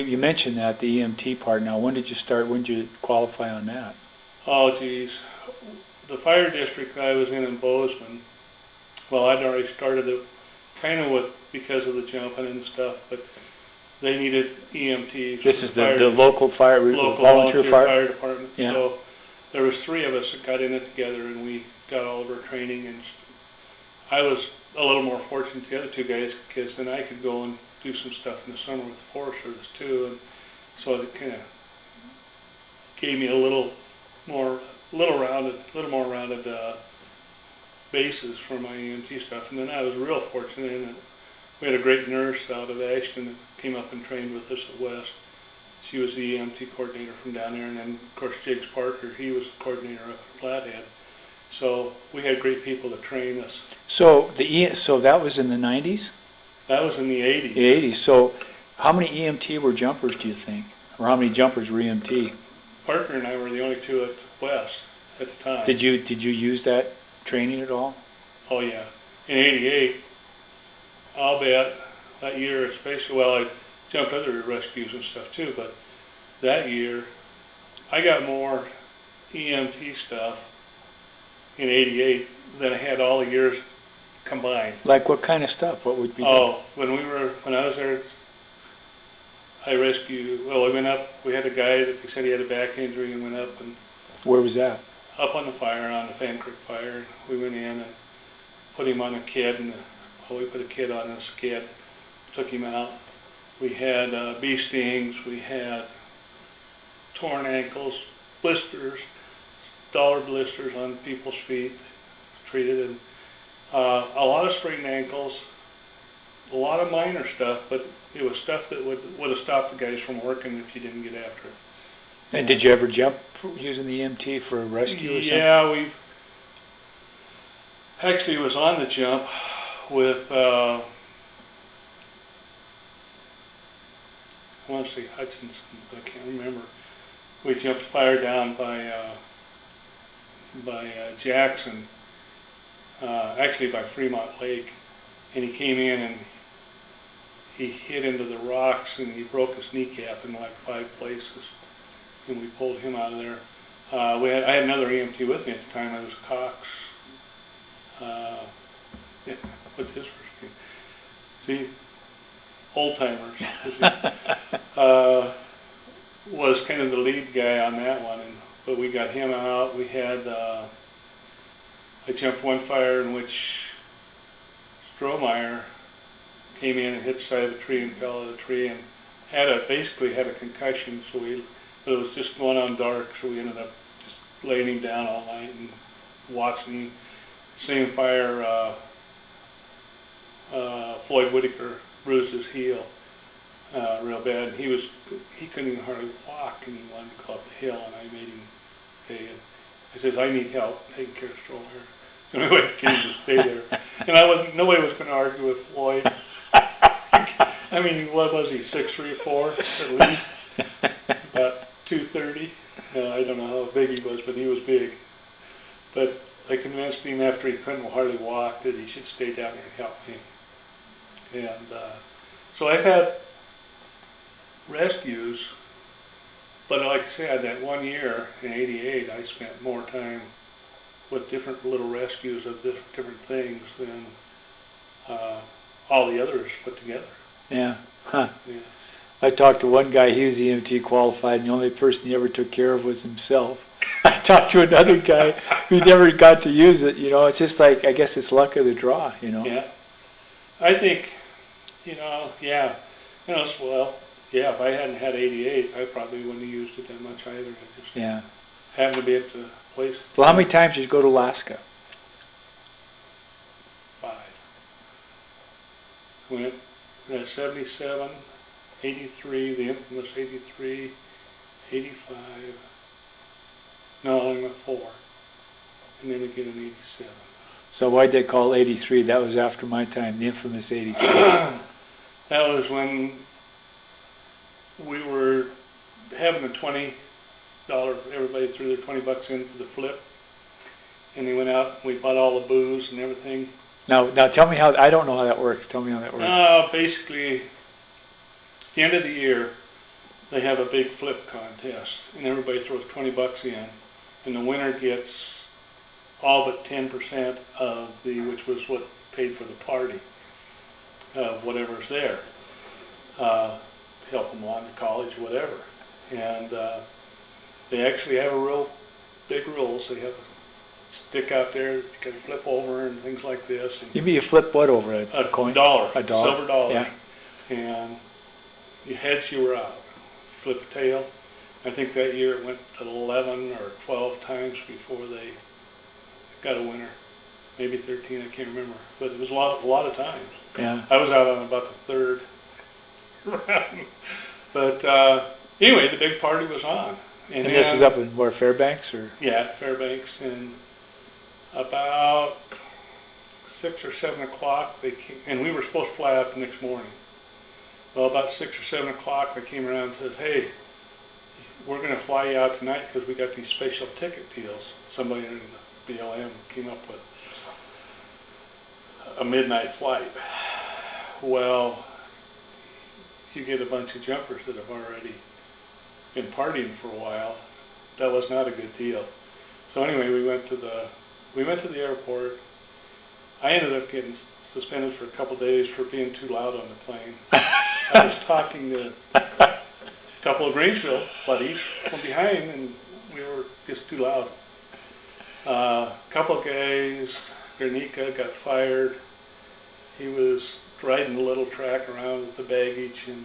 you mentioned that, the EMT part. Now, when did you start, when did you qualify on that? Oh, geez. The fire district I was in Bozeman, well, I'd already started it kind of because of the jumping and stuff, but they needed EMTs. This is the local fire, local volunteer fire? department. Yeah. So there was 3 of us that got in it together, and we got all of our training. And I was a little more fortunate than the other 2 guys, because then I could go and do some stuff in the summer with the Forest Service too, and so it kind of gave me a little more rounded basis for my EMT stuff. And then I was real fortunate in that we had a great nurse out of Ashton that came up and trained with us at West. She was the EMT coordinator from down there, and then of course Jigs Parker, he was the coordinator up at Flathead. So we had great people to train us. So so that was in the 90s? That was in the 80s. The 80s. So how many EMT were jumpers, do you think? Or how many jumpers were EMT? Parker and I were the only 2 at West at the time. Did you use that training at all? Oh yeah. In 88, I'll bet that year especially, well, I jumped other rescues and stuff too, but that year I got more EMT stuff in 88 than I had all the years combined. Like what kind of stuff? What would be? Oh, when I was there, I rescued, well, we had a guy that they said he had a back injury and went up and. Where was that? Up on the fire, on the Fan Creek fire. We went in and put him on a kid, and we put a kid on a skid, took him out. We had bee stings, we had torn ankles, blisters, dollar blisters on people's feet, treated, and a lot of sprained ankles, a lot of minor stuff, but it was stuff that would have stopped the guys from working if you didn't get after it. And did you ever jump using the EMT for a rescue or something? Yeah, we actually was on the jump with, I want to say Hutchinson, but I can't remember. We jumped fire down by Jackson, actually by Fremont Lake, and he came in and he hit into the rocks and he broke his kneecap in like 5 places. And we pulled him out of there. I had another EMT with me at the time. It was Cox. What's his first name? See, old timers. Was kind of the lead guy on that one, but we got him out. We had I jumped one fire in which Strohmeyer came in and hit the side of a tree and fell out of the tree and basically had a concussion. But it was just going on dark, so we ended up just laying him down all night and watching him. Same fire, Floyd Whitaker bruised his heel real bad. He couldn't even hardly walk, and he wanted to go up the hill, and I made him stay. And I said, I need help taking care of Strohmeyer. So anyway, I came to stay there. And nobody was going to argue with Floyd. I mean, what was he, 6'3", 4 at least? About 230. I don't know how big he was, but he was big. But I convinced him after he couldn't hardly walk that he should stay down there and help me. And so I've had rescues, but like I said, that 1 year in 88, I spent more time with different little rescues of different things than all the others put together. Yeah. Huh. Yeah. I talked to one guy, he was EMT qualified, and the only person he ever took care of was himself. I talked to another guy who never got to use it. It's just like, I guess it's luck of the draw, Yeah. I think, yeah. Well, yeah, if I hadn't had 88, I probably wouldn't have used it that much either. I just happened to be at the place. Well, how many times did you go to Alaska? 5. Went 77, 83, the infamous 83, 85. No, I only went 4. And then again in 87. So why'd they call 83? That was after my time, the infamous 83. That was when we were having a $20, everybody threw their $20 in for the flip. And they went out and we bought all the booze and everything. Now tell me how, I don't know how that works. Tell me how that works. Basically, at the end of the year, they have a big flip contest, and everybody throws $20 in, and the winner gets all but 10% of which was what paid for the party, of whatever's there. Help them on to college, whatever. And they actually have a real big rules. They have a stick out there that you can flip over and things like this. And You mean you flip what over a coin? dollar, A dollar? silver dollar. Yeah. And you heads, you were out. Flip a tail. I think that year it went to 11 or 12 times before they got a winner. Maybe 13, I can't remember. But it was a lot of times. Yeah. I was out on about the third round. But anyway, the big party was on. And this is up in where, Fairbanks, or? Yeah, Fairbanks. And about 6 or 7 o'clock, they came, and we were supposed to fly out the next morning. Well, about 6 or 7 o'clock, they came around and said, hey, we're going to fly you out tonight because we got these special ticket deals. Somebody in the BLM came up with a midnight flight. Well, you get a bunch of jumpers that have already been partying for a while. That was not a good deal. So anyway, we went to the airport. I ended up getting suspended for a couple days for being too loud on the plane. I was talking to a couple of Greensville buddies from behind, and we were just too loud. A couple of guys, Guernica got fired. He was riding a little track around with the baggage, and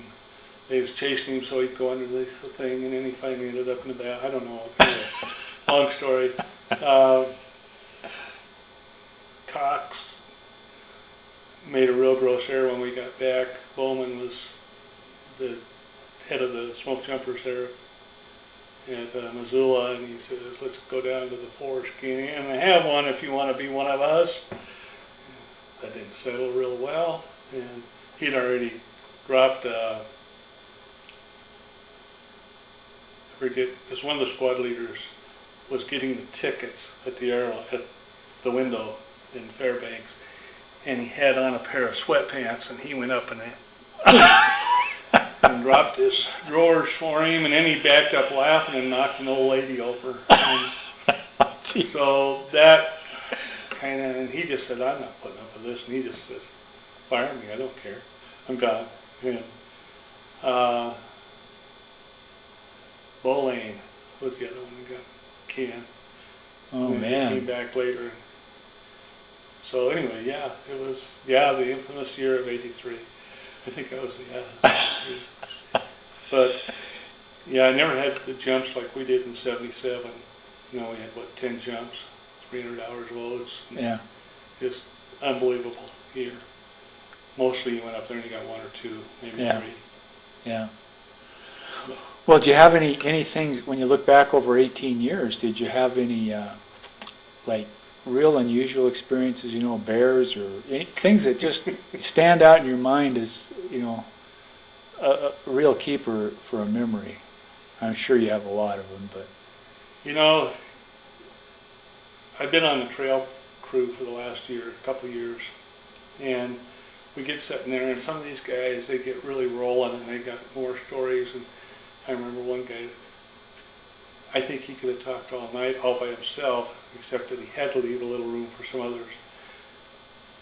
they was chasing him so he'd go underneath the thing, and then he finally ended up in the back. I don't know. Long story. Cox made a real gross error when we got back. Bowman was the head of the Smokejumpers there at Missoula, and he says, let's go down to the forest and have one if you want to be one of us. That didn't settle real well, and he'd already dropped, I forget, because one of the squad leaders was getting the tickets at the window in Fairbanks, and he had on a pair of sweatpants, and he went up and and dropped his drawers for him, and then he backed up laughing and knocked an old lady over. So that kind of, and he just said, I'm not putting up with this, and he just says, fire me, I don't care, I'm gone. And Bolane was the other one that got canned. Oh, and man. He came back later. So anyway, yeah, it was, the infamous year of '83. I think that was But yeah, I never had the jumps like we did in '77. You know, we had 10 jumps, 300 hours loads. Yeah. Just unbelievable year. Mostly you went up there and you got 1 or 2, maybe 3. Yeah. Well, do you have anything, when you look back over 18 years, did you have any, like, real unusual experiences, bears or things that just stand out in your mind as, a real keeper for a memory? I'm sure you have a lot of them, but. I've been on the trail crew for the last couple of years, and we get sitting there, and some of these guys, they get really rolling, and they got more stories. And I remember one guy, I think he could have talked all night all by himself, except that he had to leave a little room for some others.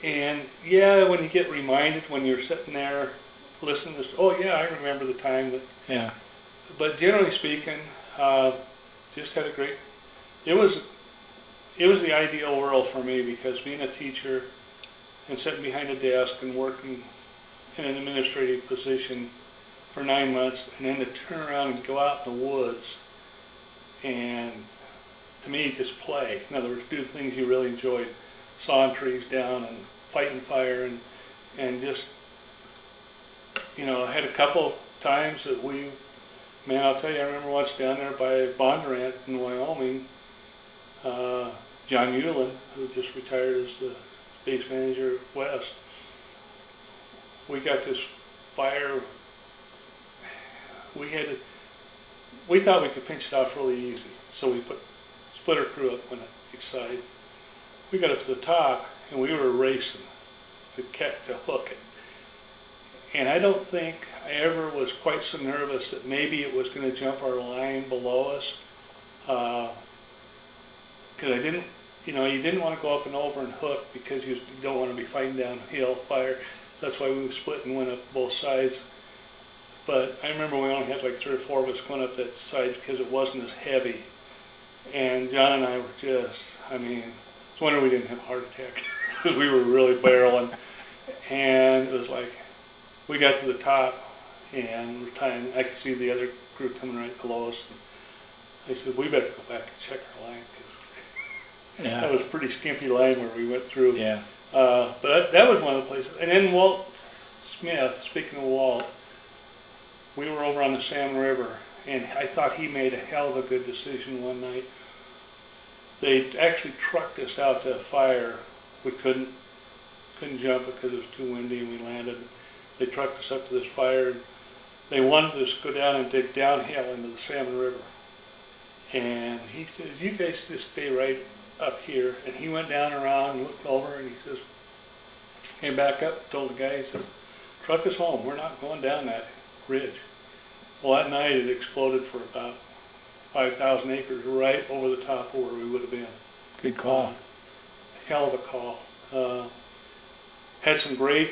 And yeah, when you get reminded, when you're sitting there listening to this, oh yeah, I remember the time that. Yeah. But generally speaking, just had a great. It was the ideal world for me, because being a teacher and sitting behind a desk and working in an administrative position for 9 months, and then to turn around and go out in the woods and, to me, just play. In other words, do things you really enjoyed, sawing trees down and fighting fire, and just, I had a couple times that I'll tell you, I remember once down there by Bondurant in Wyoming, John Hewlin, who just retired as the base manager at West, we got this fire. We thought we could pinch it off really easy, so we put splitter crew up on each side. We got up to the top, and we were racing to hook it. And I don't think I ever was quite so nervous that maybe it was going to jump our line below us. Because I didn't, you didn't want to go up and over and hook because you don't want to be fighting downhill fire. That's why we split and went up both sides. But I remember we only had like 3 or 4 of us going up that side because it wasn't as heavy. And John and I were just, it's a wonder we didn't have a heart attack because we were really barreling. And it was like, we got to the top and we're tying, I could see the other crew coming right below us. And I said, we better go back and check our line because that was a pretty skimpy line where we went through. Yeah. But that was one of the places. And then Walt Smith, speaking of Walt, we were over on the Salmon River, and I thought he made a hell of a good decision one night. They actually trucked us out to a fire. We couldn't jump because it was too windy, and we landed. They trucked us up to this fire, and they wanted us to go down and dig downhill into the Salmon River. And he says, you guys just stay right up here. And he went down around and looked over, and he says, came back up, told the guy, he said, truck us home. We're not going down that ridge. Well, that night it exploded for about 5,000 acres right over the top of where we would have been. Good call. Hell of a call. Had some great